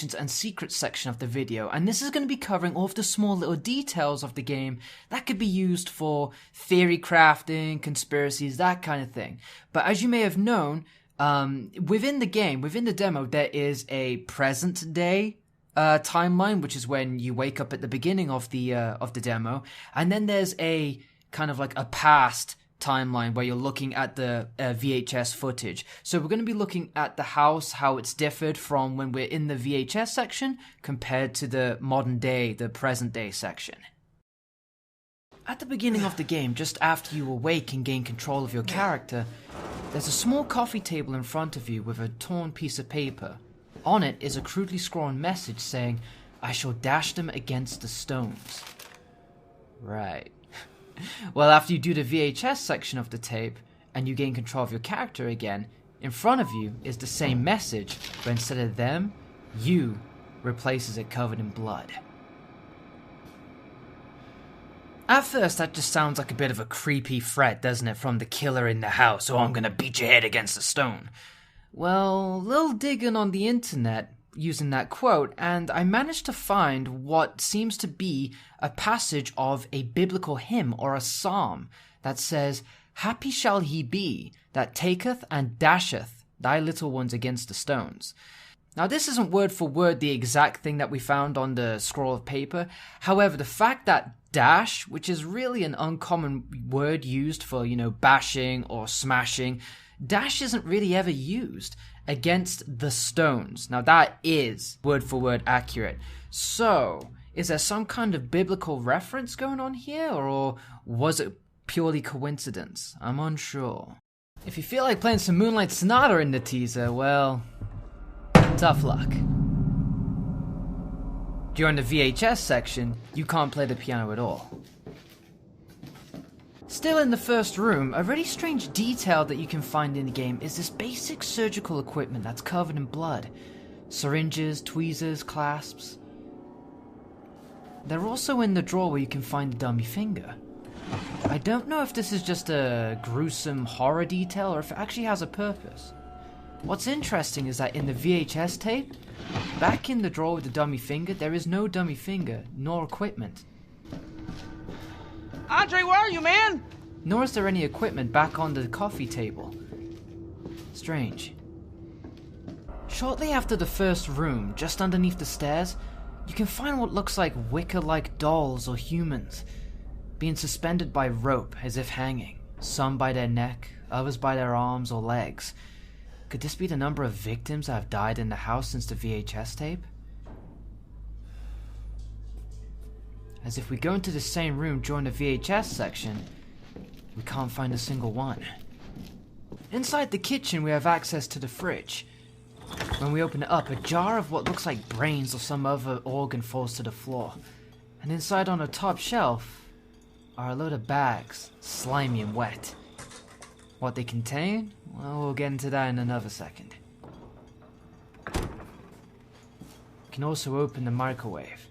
and secrets section of the video, and this is going to be covering all of the small little details of the game that could be used for theory crafting, conspiracies, that kind of thing. But as you may have known, within the game, within the demo, there is a present day timeline, which is when you wake up at the beginning of the demo, and then there's a kind of like a past timeline where you're looking at the VHS footage. So we're going to be looking at the house, how it's differed from when we're in the VHS section compared to the modern day, the present day section. At the beginning of the game, just after you awake and gain control of your character, there's a small coffee table in front of you with a torn piece of paper. On it is a crudely scrawled message saying, "I shall dash them against the stones." Right. Well, after you do the VHS section of the tape, and you gain control of your character again, in front of you is the same message, but instead of them, you replaces it covered in blood. At first, that just sounds like a bit of a creepy threat, doesn't it, from the killer in the house, "Oh, I'm gonna beat your head against a stone." Well, little digging on the internet using that quote, and I managed to find what seems to be a passage of a biblical hymn or a psalm that says, "Happy shall he be that taketh and dasheth thy little ones against the stones." Now, this isn't word for word the exact thing that we found on the scroll of paper. However, the fact that dash, which is really an uncommon word used for, bashing or smashing, dash isn't really ever used against the stones. Now, that is word for word accurate. So, is there some kind of biblical reference going on here, or was it purely coincidence? I'm unsure. If you feel like playing some Moonlight Sonata in the teaser, well, tough luck. During the VHS section, you can't play the piano at all. Still in the first room, a really strange detail that you can find in the game is this basic surgical equipment that's covered in blood. Syringes, tweezers, clasps. They're also in the drawer where you can find the dummy finger. I don't know if this is just a gruesome horror detail or if it actually has a purpose. What's interesting is that in the VHS tape, back in the drawer with the dummy finger, there is no dummy finger, nor equipment. Andre, where are you, man? Nor is there any equipment back on the coffee table. Strange. Shortly after the first room, just underneath the stairs, you can find what looks like wicker-like dolls or humans, being suspended by rope as if hanging, some by their neck, others by their arms or legs. Could this be the number of victims that have died in the house since the VHS tape? As if we go into the same room during the VHS section, we can't find a single one. Inside the kitchen, we have access to the fridge. When we open it up, a jar of what looks like brains or some other organ falls to the floor. And inside on the top shelf are a load of bags, slimy and wet. What they contain? Well, we'll get into that in another second. You can also open the microwave.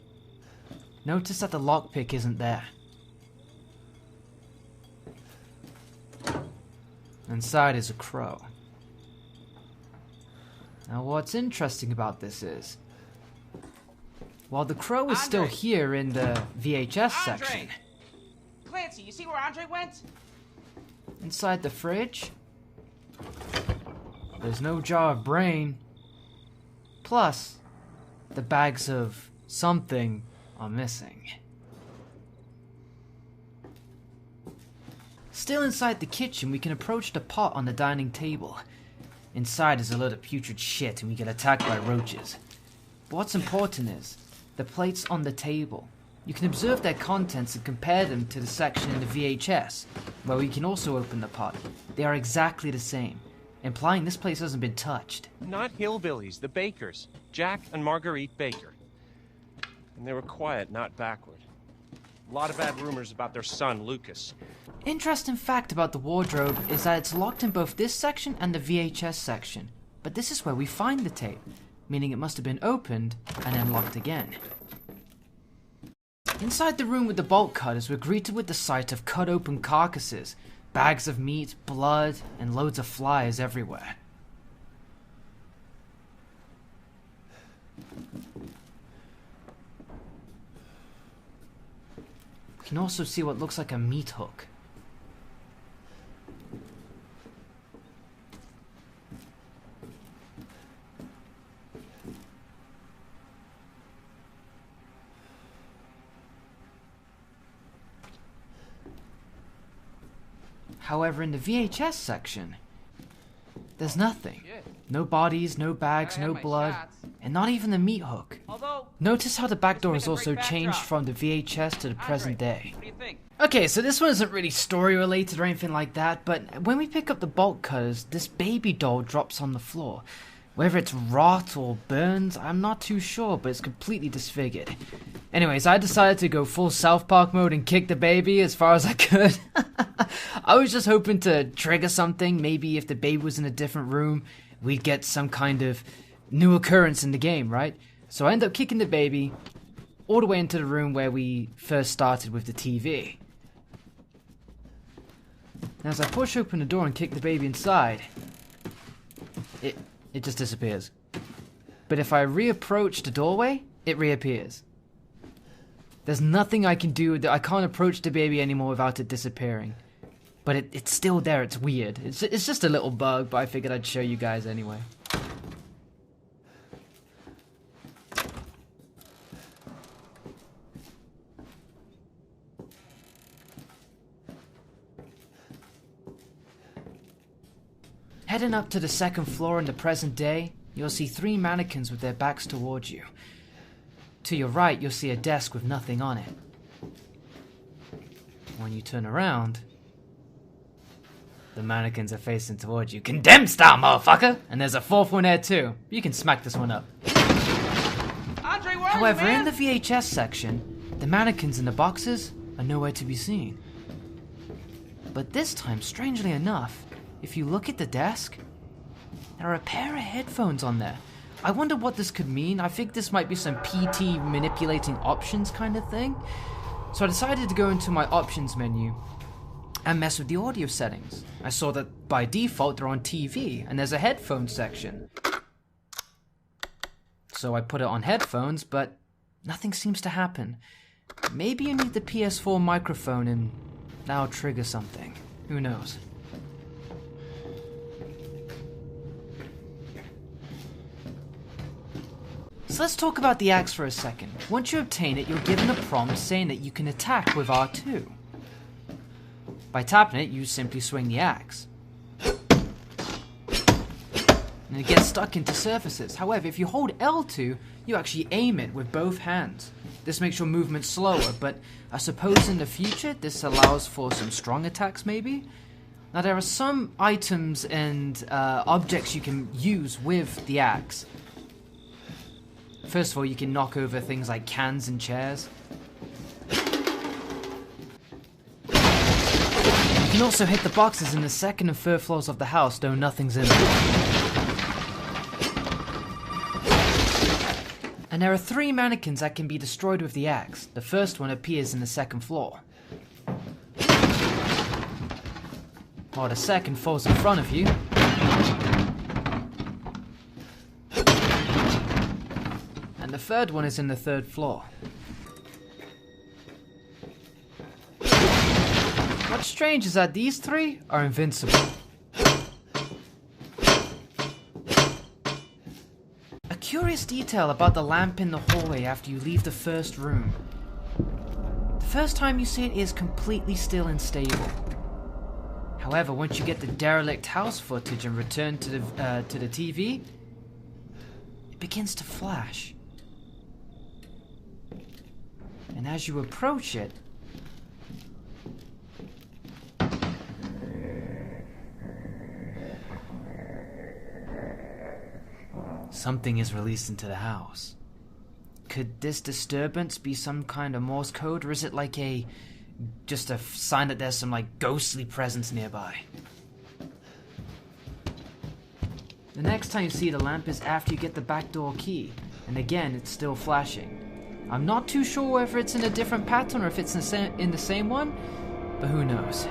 Notice that the lockpick isn't there. Inside is a crow. Now, what's interesting about this is, while the crow is still here in the VHS section, Clancy, you see where Andre went? inside the fridge, there's no jar of brain. Plus, the bags of something are missing. Still inside the kitchen, we can approach the pot on the dining table. Inside is a load of putrid shit and we get attacked by roaches. But what's important is, the plates on the table. You can observe their contents and compare them to the section in the VHS, where we can also open the pot. They are exactly the same, implying this place hasn't been touched. Not hillbillies, the Bakers. Jack and Marguerite Baker. And they were quiet, not backward. A lot of bad rumors about their son, Lucas. Interesting fact about the wardrobe is that it's locked in both this section and the VHS section. But this is where we find the tape, meaning it must have been opened and then locked again. Inside the room with the bolt cutters, we're greeted with the sight of cut open carcasses, bags of meat, blood, and loads of flies everywhere. You can also see what looks like a meat hook. However, in the VHS section, there's nothing. No bodies, no bags, no blood, and not even the meat hook. Notice how the back door has also changed from the VHS to the present day. What do you think? Okay, so this one isn't really story related or anything like that, but when we pick up the bolt cutters, this baby doll drops on the floor. Whether it's rot or burns, I'm not too sure, but it's completely disfigured. Anyways, I decided to go full South Park mode and kick the baby as far as I could. I was just hoping to trigger something. Maybe if the baby was in a different room, we'd get some kind of new occurrence in the game, right? So I ended up kicking the baby all the way into the room where we first started with the TV. Now as I push open the door and kick the baby inside, it just disappears. But if I reapproach the doorway, it reappears. There's nothing I can do. I can't approach the baby anymore without it disappearing. But it's still there. It's weird. It's just a little bug, but I figured I'd show you guys anyway. Heading up to the second floor in the present day, you'll see 3 mannequins with their backs towards you. To your right, you'll see a desk with nothing on it. When you turn around, the mannequins are facing towards you. Condemned style, motherfucker! And there's a 4th one there too. You can smack this one up. Andre, where However, are you, in man? the VHS section, the mannequins in the boxes are nowhere to be seen. But this time, strangely enough, if you look at the desk, there are a pair of headphones on there. I wonder what this could mean. I think this might be some PT manipulating options kind of thing. So I decided to go into my options menu and mess with the audio settings. I saw that by default they're on TV and there's a headphone section. So I put it on headphones, but nothing seems to happen. Maybe you need the PS4 microphone and that'll trigger something. Who knows? So let's talk about the axe for a second. Once you obtain it, you're given a prompt saying that you can attack with R2. By tapping it, you simply swing the axe. And it gets stuck into surfaces. However, if you hold L2, you actually aim it with both hands. This makes your movement slower, but I suppose in the future this allows for some strong attacks maybe? Now there are some items and objects you can use with the axe. First of all, you can knock over things like cans and chairs. You can also hit the boxes in the 2nd and 3rd floors of the house, though nothing's in them. And there are 3 mannequins that can be destroyed with the axe. The first one appears in the 2nd floor, while the second falls in front of you. And the 3rd one is in the 3rd floor. What's strange is that these 3 are invincible. A curious detail about the lamp in the hallway after you leave the first room. The first time you see it is completely still and stable. However, once you get the derelict house footage and return to the TV, it begins to flash. And as you approach it, something is released into the house. Could this disturbance be some kind of Morse code, or is it like just a sign that there's some like ghostly presence nearby? The next time you see the lamp is after you get the back door key, and again it's still flashing. I'm not too sure whether it's in a different pattern or if it's in the same one, but who knows.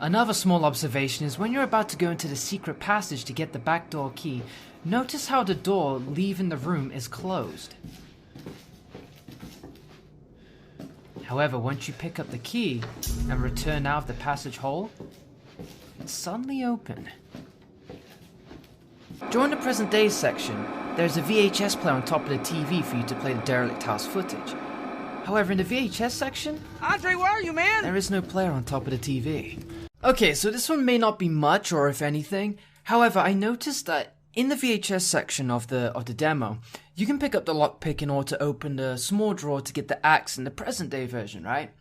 Another small observation is when you're about to go into the secret passage to get the back door key, notice how the door leaving the room is closed. However, once you pick up the key and return out of the passage hole, it's suddenly open. During the present day section, there's a VHS player on top of the TV for you to play the derelict house footage. However, in the VHS section, Andre, where are you, man? there is no player on top of the TV. Okay, so this one may not be much, or if anything. However, I noticed that in the VHS section of the demo, you can pick up the lockpick in order to open the small drawer to get the axe in the present day version, right?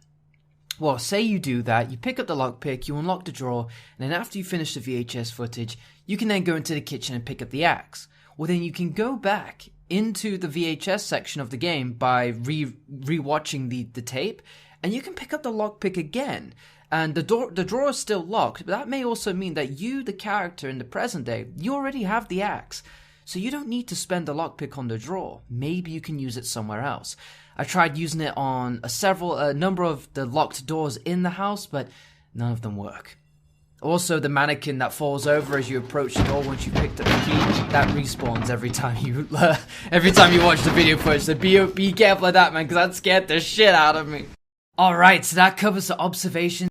Well, say you do that, you pick up the lockpick, you unlock the drawer, and then after you finish the VHS footage, you can then go into the kitchen and pick up the axe. Well, then you can go back into the VHS section of the game by re-watching the tape, and you can pick up the lockpick again. And the drawer is still locked, but that may also mean that you, the character in the present day, you already have the axe. So you don't need to spend the lockpick on the drawer. Maybe you can use it somewhere else. I tried using it on a number of the locked doors in the house, but none of them work. Also, the mannequin that falls over as you approach the door once you picked up the key, that respawns every time you watch the video footage. So be careful of that, man, because that scared the shit out of me. Alright, so that covers the observations